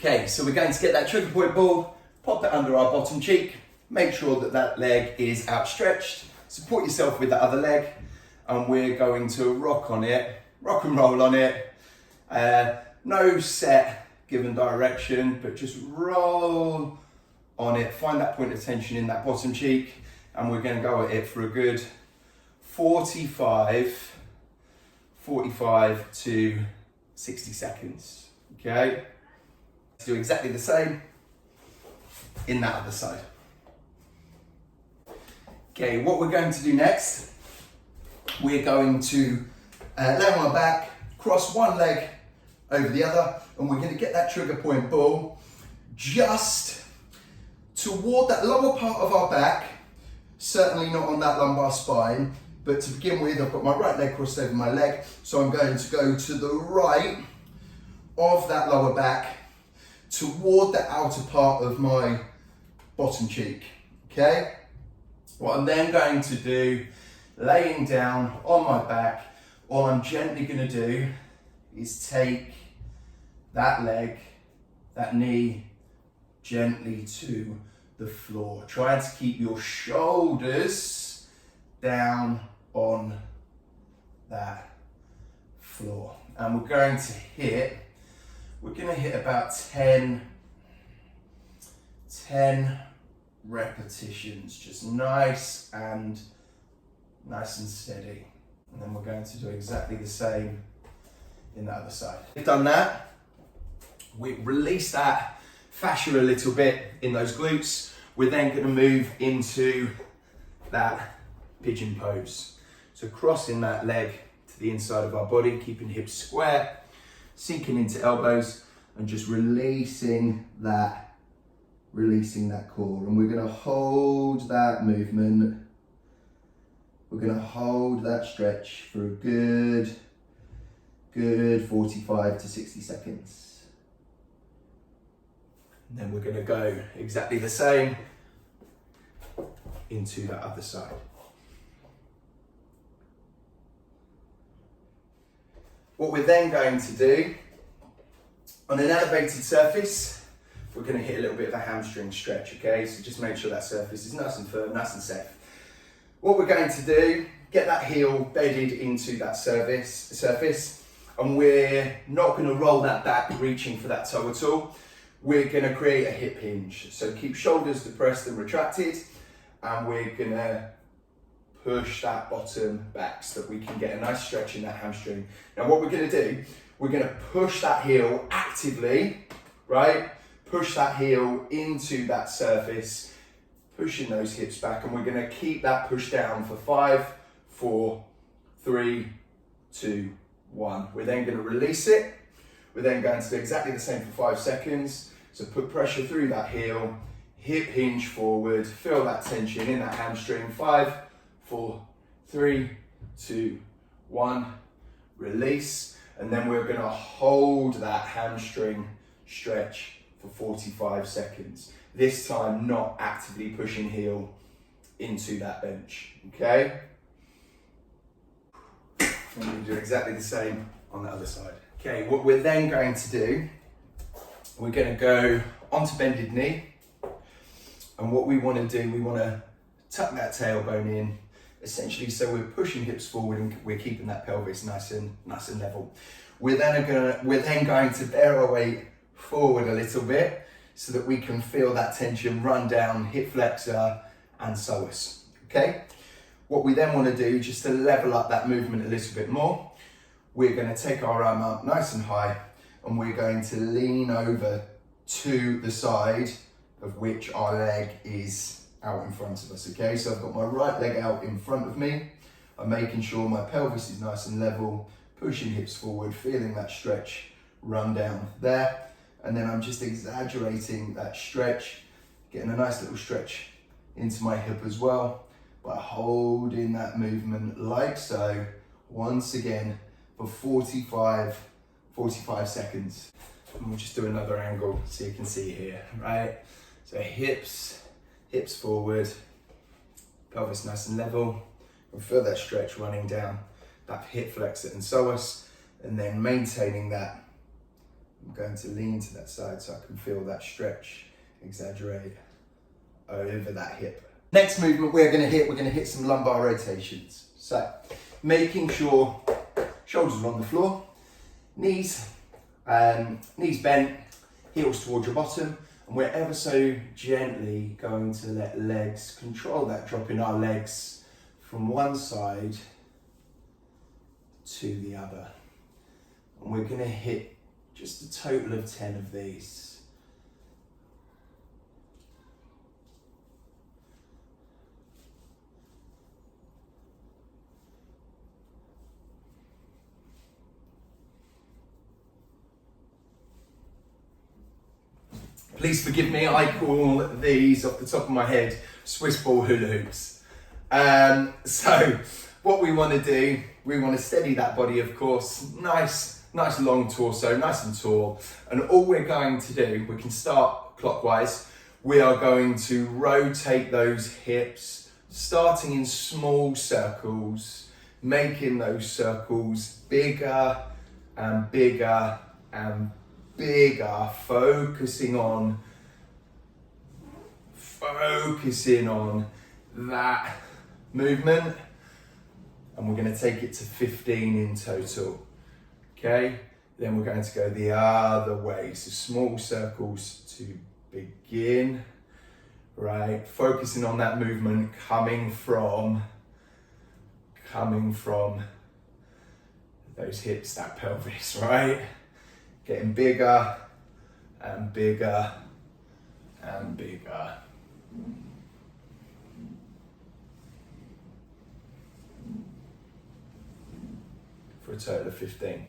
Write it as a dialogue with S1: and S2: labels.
S1: Okay, so we're going to get that trigger point ball, pop it under our bottom cheek, make sure that that leg is outstretched, support yourself with that other leg, and we're going to rock on it, rock and roll on it. No set given direction, but just roll on it, find that point of tension in that bottom cheek, and we're going to go at it for a good 45 to 60 seconds, okay? Let's do exactly the same in that other side. Okay, what we're going to do next, we're going to lay on our back, cross one leg over the other, and we're going to get that trigger point ball just toward that lower part of our back, certainly not on that lumbar spine, but to begin with, I've got my right leg crossed over my leg, so I'm going to go to the right of that lower back toward the outer part of my bottom cheek, okay? What I'm then going to do, laying down on my back, all I'm gently going to do is take that leg, that knee, gently to the floor. Try to keep your shoulders down on that floor. And we're going to hit about 10 repetitions, just nice and steady. And then we're going to do exactly the same in the other side. We've done that. We release that fascia a little bit in those glutes. We're then going to move into that pigeon pose. So crossing that leg to the inside of our body, keeping hips square, sinking into elbows, and just releasing that core. And we're going to hold that movement. We're going to hold that stretch for a good 45 to 60 seconds. And then we're going to go exactly the same into that other side. What we're then going to do, on an elevated surface, we're going to hit a little bit of a hamstring stretch, okay? So just make sure that surface is nice and firm, nice and safe. What we're going to do, get that heel bedded into that surface, and we're not going to roll that back, reaching for that toe at all. We're going to create a hip hinge. So keep shoulders depressed and retracted, and we're going to push that bottom back so that we can get a nice stretch in that hamstring. Now what we're going to do, we're going to push that heel actively, right? Push that heel into that surface, pushing those hips back, and we're going to keep that push down for 5, 4, 3, 2, 1. We're then going to release it. We're then going to do exactly the same for 5 seconds. So put pressure through that heel, hip hinge forward, feel that tension in that hamstring. 5, 4, 3, 2, 1. Release. And then we're going to hold that hamstring stretch for 45 seconds. This time not actively pushing heel into that bench, okay? And we do exactly the same on the other side. Okay, what we're then going to do, we're going to go onto bended knee. And what we want to do, we want to tuck that tailbone in, essentially so we're pushing hips forward and we're keeping that pelvis nice and level. We're then going to bear our weight forward a little bit so that we can feel that tension run down hip flexor and psoas, okay? What we then want to do, just to level up that movement a little bit more, we're going to take our arm up nice and high, and we're going to lean over to the side of which our leg is out in front of us, okay? So I've got my right leg out in front of me. I'm making sure my pelvis is nice and level, pushing hips forward, feeling that stretch run down there. And then I'm just exaggerating that stretch, getting a nice little stretch into my hip as well, by holding that movement like so, once again, for 45 seconds. And we'll just do another angle so you can see here, right? So hips forward, pelvis nice and level, and feel that stretch running down that hip flexor and psoas, and then maintaining that I'm going to lean to that side so I can feel that stretch, exaggerate over that hip. Next movement we're going to hit some lumbar rotations. So making sure shoulders are on the floor, knees bent, heels towards your bottom, and we're ever so gently going to let legs control that, dropping our legs from one side to the other. And we're going to hit just a total of 10 of these. Please forgive me, I call these off the top of my head Swiss ball hula hoops. So what we want to do, we want to steady that body, of course, nice long torso, nice and tall. And all we're going to do, we can start clockwise, we are going to rotate those hips, starting in small circles, making those circles bigger and bigger and bigger, focusing on that movement, and we're going to take it to 15 in total. Okay, then we're going to go the other way, so small circles to begin, right, focusing on that movement coming from those hips, that pelvis, right? Getting bigger and bigger and bigger. For a total of 15.